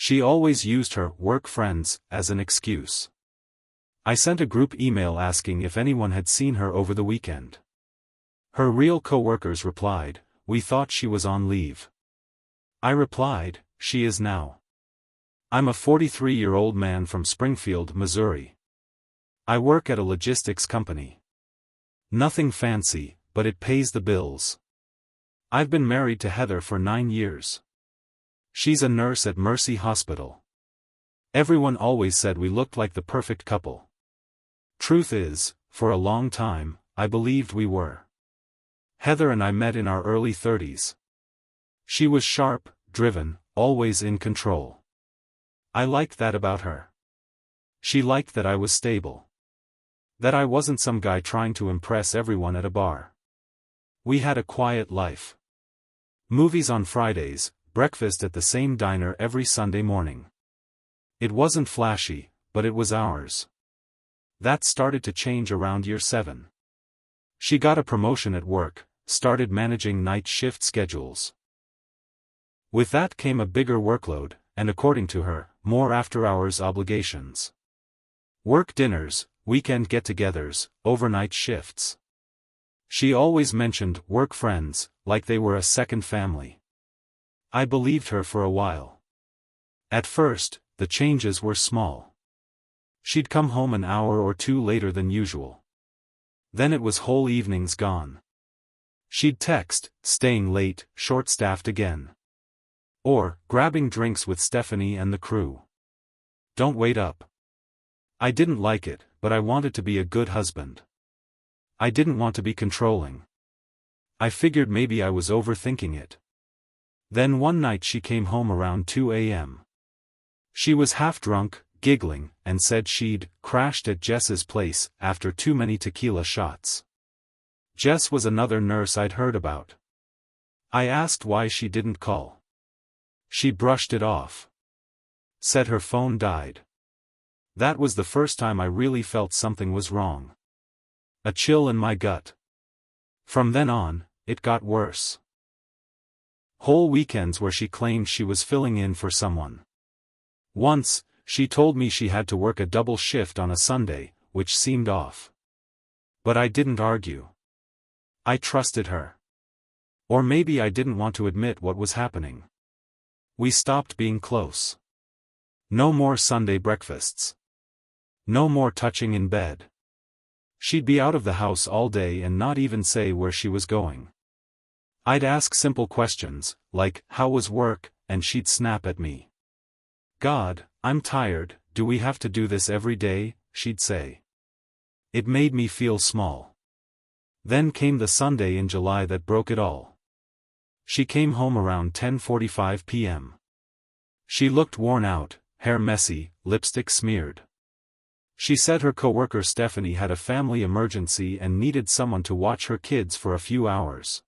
She always used her work friends as an excuse. I sent a group email asking if anyone had seen her over the weekend. Her real co-workers replied, "We thought she was on leave." I replied, "She is now." I'm a 43-year-old man from Springfield, Missouri. I work at a logistics company. Nothing fancy, but it pays the bills. I've been married to Heather for 9 years. She's a nurse at Mercy Hospital. Everyone always said we looked like the perfect couple. Truth is, for a long time, I believed we were. Heather and I met in our early 30s. She was sharp, driven, always in control. I liked that about her. She liked that I was stable. That I wasn't some guy trying to impress everyone at a bar. We had a quiet life. Movies on Fridays, breakfast at the same diner every Sunday morning. It wasn't flashy, but it was ours. That started to change around year 7. She got a promotion at work, started managing night shift schedules. With that came a bigger workload, and according to her, more after-hours obligations. Work dinners, weekend get-togethers, overnight shifts. She always mentioned work friends, like they were a second family. I believed her for a while. At first, the changes were small. She'd come home an hour or two later than usual. Then it was whole evenings gone. She'd text, "Staying late, short-staffed again." Or, "Grabbing drinks with Stephanie and the crew. Don't wait up." I didn't like it, but I wanted to be a good husband. I didn't want to be controlling. I figured maybe I was overthinking it. Then one night she came home around 2 a.m. She was half drunk, giggling, and said she'd crashed at Jess's place after too many tequila shots. Jess was another nurse I'd heard about. I asked why she didn't call. She brushed it off. Said her phone died. That was the first time I really felt something was wrong. A chill in my gut. From then on, it got worse. Whole weekends where she claimed she was filling in for someone. Once, she told me she had to work a double shift on a Sunday, which seemed off. But I didn't argue. I trusted her. Or maybe I didn't want to admit what was happening. We stopped being close. No more Sunday breakfasts. No more touching in bed. She'd be out of the house all day and not even say where she was going. I'd ask simple questions, like, "How was work?" and she'd snap at me. "God, I'm tired, do we have to do this every day?" she'd say. It made me feel small. Then came the Sunday in July that broke it all. She came home around 10:45 p.m. She looked worn out, hair messy, lipstick smeared. She said her coworker Stephanie had a family emergency and needed someone to watch her kids for a few hours.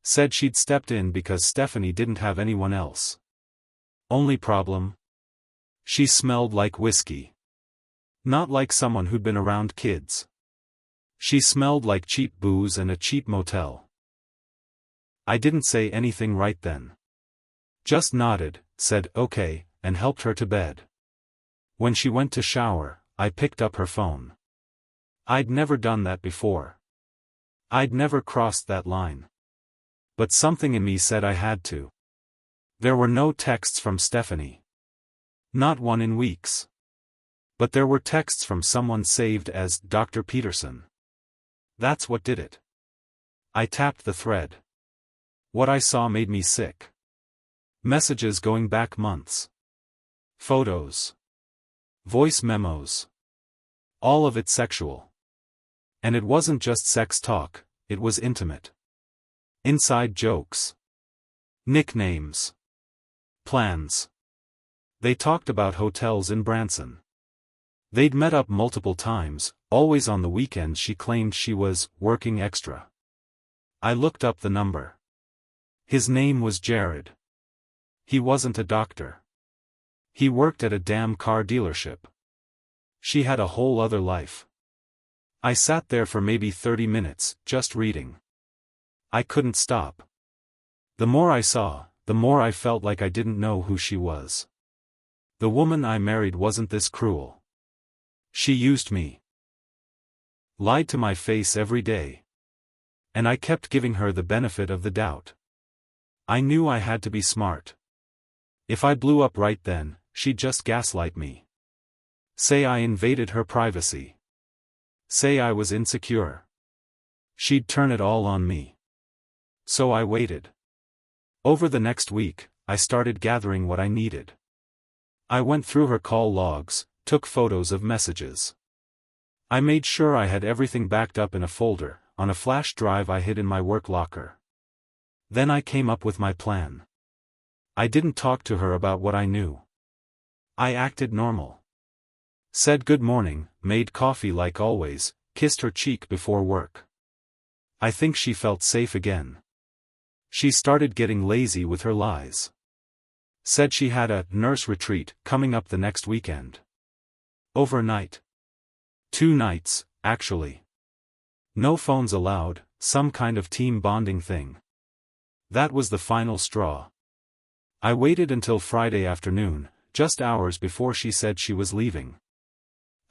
Said she'd stepped in because Stephanie didn't have anyone else. Only problem? She smelled like whiskey. Not like someone who'd been around kids. She smelled like cheap booze and a cheap motel. I didn't say anything right then. Just nodded, said okay, and helped her to bed. When she went to shower, I picked up her phone. I'd never done that before. I'd never crossed that line. But something in me said I had to. There were no texts from Stephanie. Not one in weeks. But there were texts from someone saved as Dr. Peterson. That's what did it. I tapped the thread. What I saw made me sick. Messages going back months. Photos. Voice memos. All of it sexual. And it wasn't just sex talk, it was intimate. Inside jokes. Nicknames. Plans. They talked about hotels in Branson. They'd met up multiple times, always on the weekends. She claimed she was working extra. I looked up the number. His name was Jared. He wasn't a doctor. He worked at a damn car dealership. She had a whole other life. I sat there for maybe 30 minutes, just reading. I couldn't stop. The more I saw, the more I felt like I didn't know who she was. The woman I married wasn't this cruel. She used me. Lied to my face every day. And I kept giving her the benefit of the doubt. I knew I had to be smart. If I blew up right then, she'd just gaslight me. Say I invaded her privacy. Say I was insecure. She'd turn it all on me. So I waited. Over the next week, I started gathering what I needed. I went through her call logs, took photos of messages. I made sure I had everything backed up in a folder, on a flash drive I hid in my work locker. Then I came up with my plan. I didn't talk to her about what I knew. I acted normal. Said good morning, made coffee like always, kissed her cheek before work. I think she felt safe again. She started getting lazy with her lies. Said she had a nurse retreat coming up the next weekend. Overnight. 2 nights, actually. No phones allowed, some kind of team bonding thing. That was the final straw. I waited until Friday afternoon, just hours before she said she was leaving.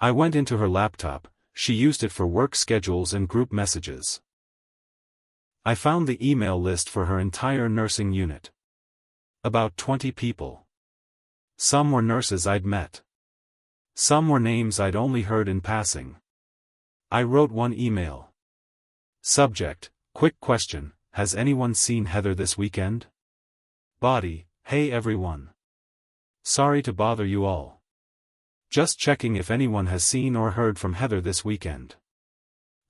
I went into her laptop, she used it for work schedules and group messages. I found the email list for her entire nursing unit. About 20 people. Some were nurses I'd met. Some were names I'd only heard in passing. I wrote one email. Subject, quick question, has anyone seen Heather this weekend? Body, hey everyone. Sorry to bother you all. Just checking if anyone has seen or heard from Heather this weekend.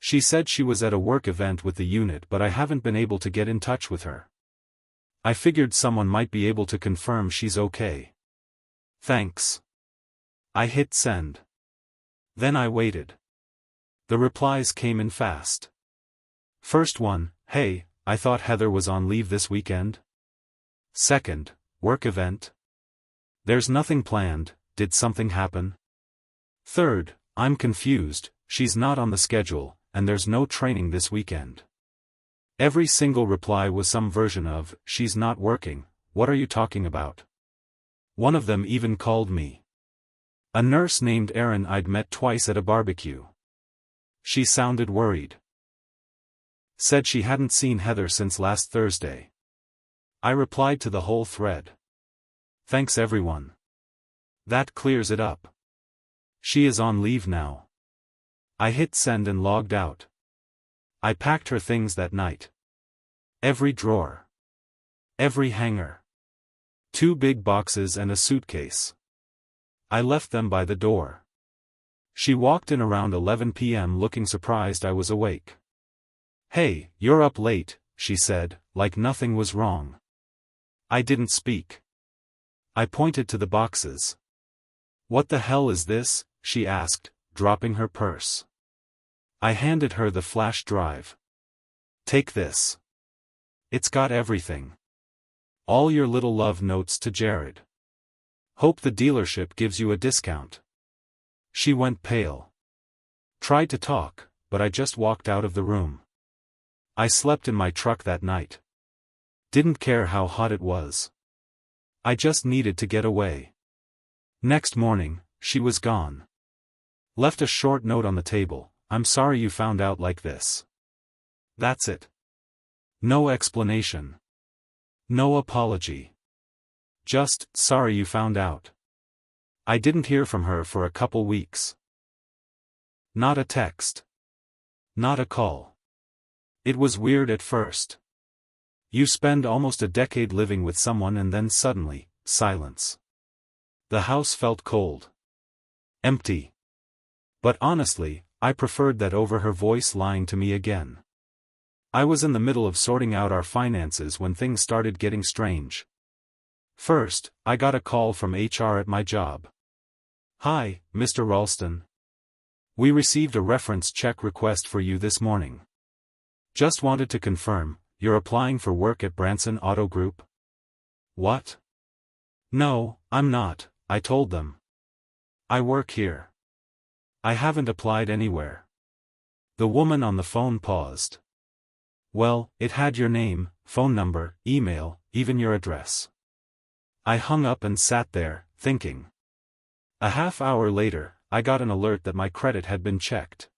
She said she was at a work event with the unit but I haven't been able to get in touch with her. I figured someone might be able to confirm she's okay. Thanks. I hit send. Then I waited. The replies came in fast. First one, hey, I thought Heather was on leave this weekend. Second, work event. There's nothing planned, did something happen? Third, I'm confused, she's not on the schedule, and there's no training this weekend. Every single reply was some version of, she's not working, what are you talking about? One of them even called me. A nurse named Erin I'd met twice at a barbecue. She sounded worried. Said she hadn't seen Heather since last Thursday. I replied to the whole thread. Thanks everyone. That clears it up. She is on leave now. I hit send and logged out. I packed her things that night. Every drawer. Every hanger. 2 big boxes and a suitcase. I left them by the door. She walked in around 11 p.m. looking surprised I was awake. Hey, you're up late, she said, like nothing was wrong. I didn't speak. I pointed to the boxes. What the hell is this? She asked, dropping her purse. I handed her the flash drive. Take this. It's got everything. All your little love notes to Jared. Hope the dealership gives you a discount. She went pale. Tried to talk, but I just walked out of the room. I slept in my truck that night. Didn't care how hot it was. I just needed to get away. Next morning, she was gone. Left a short note on the table, I'm sorry you found out like this. That's it. No explanation. No apology. Just, sorry you found out. I didn't hear from her for a couple weeks. Not a text. Not a call. It was weird at first. You spend almost a decade living with someone and then suddenly, silence. The house felt cold. Empty. But honestly, I preferred that over her voice lying to me again. I was in the middle of sorting out our finances when things started getting strange. First, I got a call from HR at my job. Hi, Mr. Ralston. We received a reference check request for you this morning. Just wanted to confirm, you're applying for work at Branson Auto Group? What? No, I'm not, I told them. I work here. I haven't applied anywhere. The woman on the phone paused. Well, it had your name, phone number, email, even your address. I hung up and sat there, thinking. A half hour later, I got an alert that my credit had been checked.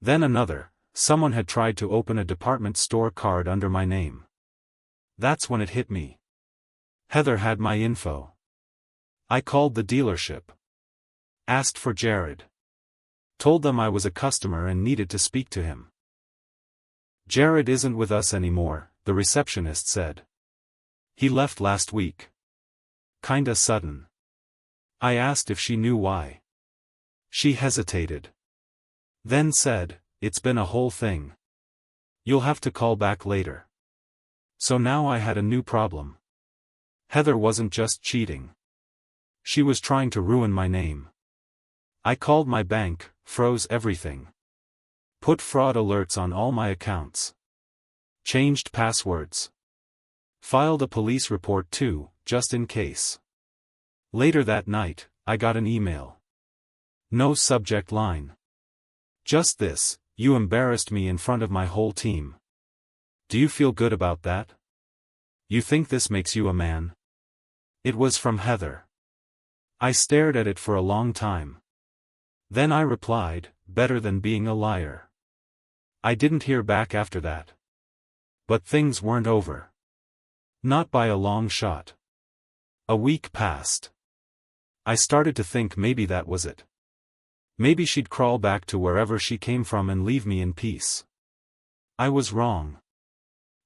Then another, someone had tried to open a department store card under my name. That's when it hit me. Heather had my info. I called the dealership. Asked for Jared. Told them I was a customer and needed to speak to him. Jared isn't with us anymore, the receptionist said. He left last week. Kinda sudden. I asked if she knew why. She hesitated. Then said, "It's been a whole thing. You'll have to call back later." So now I had a new problem. Heather wasn't just cheating. She was trying to ruin my name. I called my bank, froze everything. Put fraud alerts on all my accounts. Changed passwords. Filed a police report too, just in case. Later that night, I got an email. No subject line. Just this: "You embarrassed me in front of my whole team. Do you feel good about that? You think this makes you a man?" It was from Heather. I stared at it for a long time. Then I replied, "Better than being a liar." I didn't hear back after that. But things weren't over. Not by a long shot. A week passed. I started to think maybe that was it. Maybe she'd crawl back to wherever she came from and leave me in peace. I was wrong.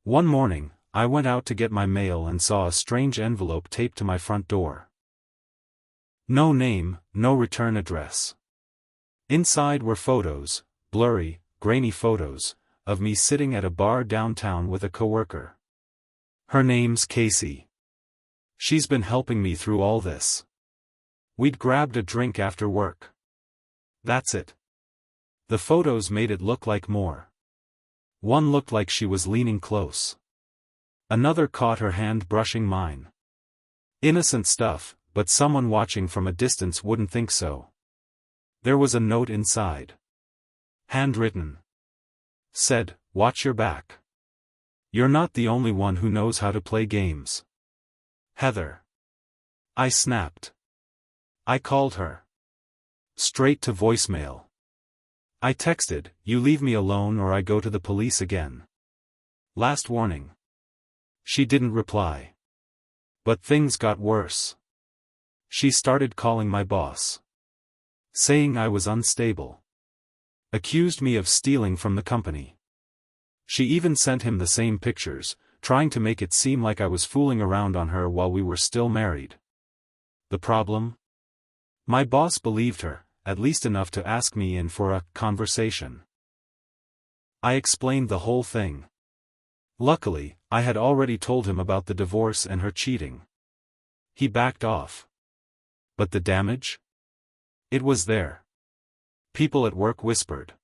One morning, I went out to get my mail and saw a strange envelope taped to my front door. No name, no return address. Inside were photos, blurry, grainy photos, of me sitting at a bar downtown with a coworker. Her name's Casey. She's been helping me through all this. We'd grabbed a drink after work. That's it. The photos made it look like more. One looked like she was leaning close. Another caught her hand brushing mine. Innocent stuff, but someone watching from a distance wouldn't think so. There was a note inside. Handwritten. Said, "Watch your back. You're not the only one who knows how to play games. Heather." I snapped. I called her. Straight to voicemail. I texted, "You leave me alone or I go to the police again. Last warning." She didn't reply. But things got worse. She started calling my boss. Saying I was unstable. Accused me of stealing from the company. She even sent him the same pictures, trying to make it seem like I was fooling around on her while we were still married. The problem? My boss believed her, at least enough to ask me in for a conversation. I explained the whole thing. Luckily, I had already told him about the divorce and her cheating. He backed off. But the damage? It was there. People at work whispered.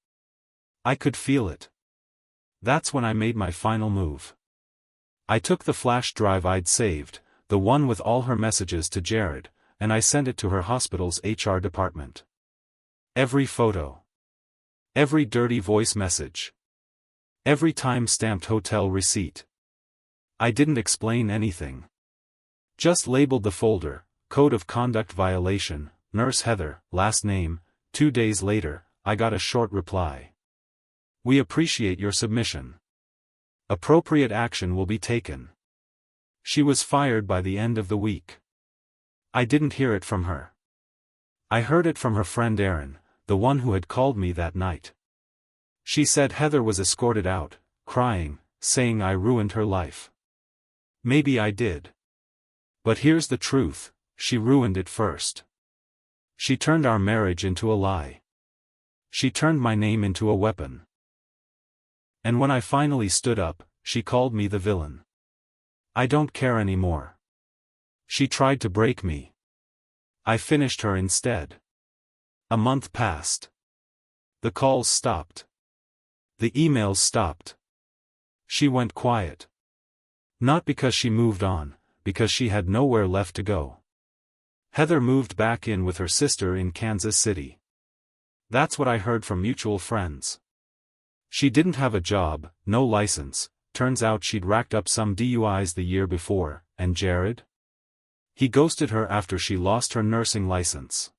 I could feel it. That's when I made my final move. I took the flash drive I'd saved, the one with all her messages to Jared, and I sent it to her hospital's HR department. Every photo. Every dirty voice message. Every time-stamped hotel receipt. I didn't explain anything. Just labeled the folder, Code of Conduct Violation, Nurse Heather, last name. 2 days later, I got a short reply. We appreciate your submission. Appropriate action will be taken. She was fired by the end of the week. I didn't hear it from her. I heard it from her friend Erin, the one who had called me that night. She said Heather was escorted out, crying, saying I ruined her life. Maybe I did. But here's the truth, she ruined it first. She turned our marriage into a lie. She turned my name into a weapon. And when I finally stood up, she called me the villain. I don't care anymore. She tried to break me. I finished her instead. A month passed. The calls stopped. The emails stopped. She went quiet. Not because she moved on, because she had nowhere left to go. Heather moved back in with her sister in Kansas City. That's what I heard from mutual friends. She didn't have a job, no license, turns out she'd racked up some DUIs the year before, and Jared? He ghosted her after she lost her nursing license.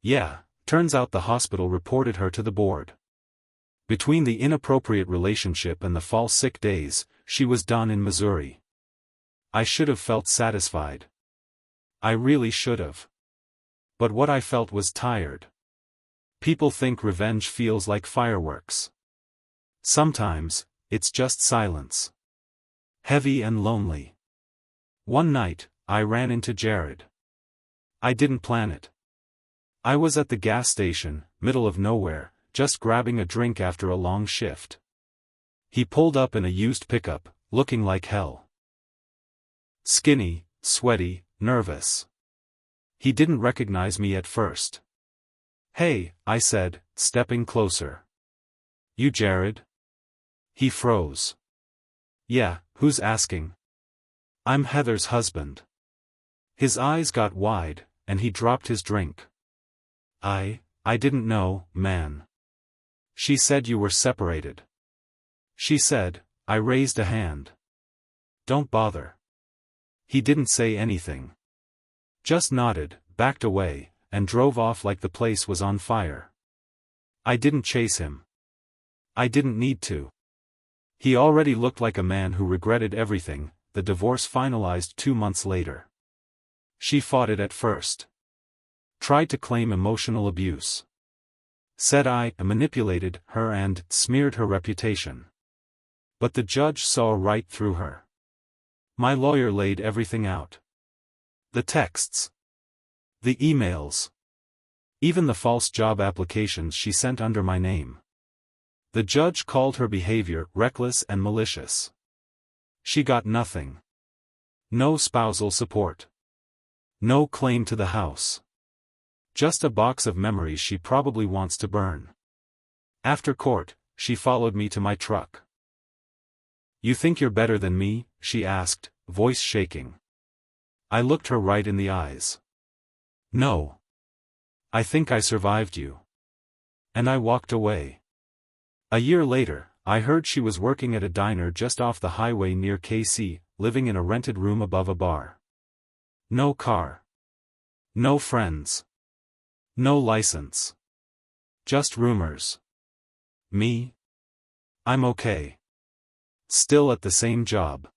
Yeah, turns out the hospital reported her to the board. Between the inappropriate relationship and the false sick days, she was done in Missouri. I should have felt satisfied. I really should have. But what I felt was tired. People think revenge feels like fireworks. Sometimes, it's just silence. Heavy and lonely. One night, I ran into Jared. I didn't plan it. I was at the gas station, middle of nowhere, just grabbing a drink after a long shift. He pulled up in a used pickup, looking like hell. Skinny, sweaty, nervous. He didn't recognize me at first. "Hey," I said, stepping closer. "You Jared?" He froze. "Yeah, who's asking?" "I'm Heather's husband." His eyes got wide, and he dropped his drink. I didn't know, man. She said you were separated." "She said," I raised a hand. "Don't bother." He didn't say anything. Just nodded, backed away, and drove off like the place was on fire. I didn't chase him. I didn't need to. He already looked like a man who regretted everything. The divorce finalized 2 months later. She fought it at first. Tried to claim emotional abuse. Said I manipulated her and smeared her reputation. But the judge saw right through her. My lawyer laid everything out. The texts. The emails. Even the false job applications she sent under my name. The judge called her behavior reckless and malicious. She got nothing. No spousal support. No claim to the house. Just a box of memories she probably wants to burn. After court, she followed me to my truck. "You think you're better than me?" she asked, voice shaking. I looked her right in the eyes. "No. I think I survived you." And I walked away. A year later, I heard she was working at a diner just off the highway near KC, living in a rented room above a bar. No car. No friends. No license. Just rumors. Me? I'm okay. Still at the same job.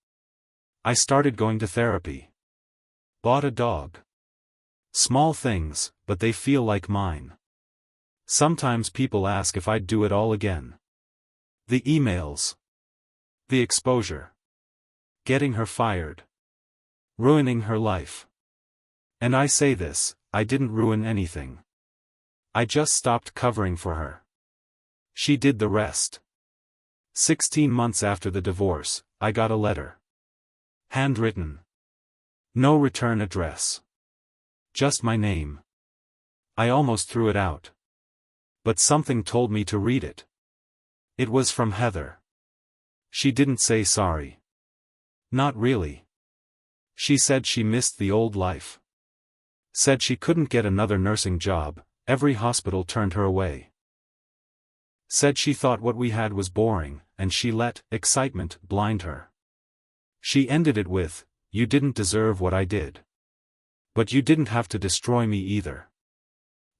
I started going to therapy. Bought a dog. Small things, but they feel like mine. Sometimes people ask if I'd do it all again. The emails. The exposure. Getting her fired. Ruining her life. And I say this, I didn't ruin anything. I just stopped covering for her. She did the rest. 16 months after the divorce, I got a letter. Handwritten. No return address. Just my name. I almost threw it out. But something told me to read it. It was from Heather. She didn't say sorry. Not really. She said she missed the old life. Said she couldn't get another nursing job, every hospital turned her away. Said she thought what we had was boring, and she let excitement blind her. She ended it with, "You didn't deserve what I did. But you didn't have to destroy me either."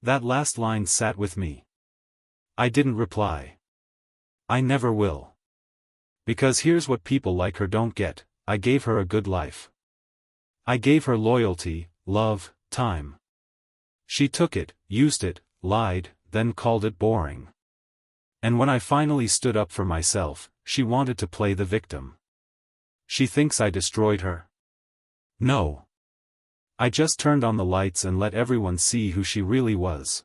That last line sat with me. I didn't reply. I never will. Because here's what people like her don't get, I gave her a good life. I gave her loyalty, love, time. She took it, used it, lied, then called it boring. And when I finally stood up for myself, she wanted to play the victim. She thinks I destroyed her. No. I just turned on the lights and let everyone see who she really was.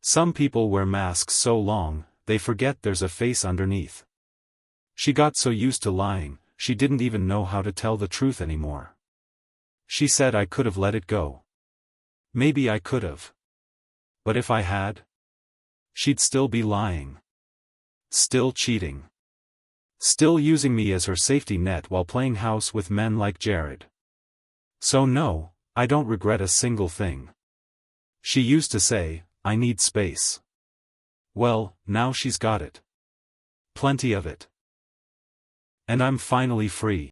Some people wear masks so long, they forget there's a face underneath. She got so used to lying, she didn't even know how to tell the truth anymore. She said I could have let it go. Maybe I could have. But if I had, she'd still be lying. Still cheating. Still using me as her safety net while playing house with men like Jared. So no, I don't regret a single thing. She used to say, "I need space." Well, now she's got it. Plenty of it. And I'm finally free.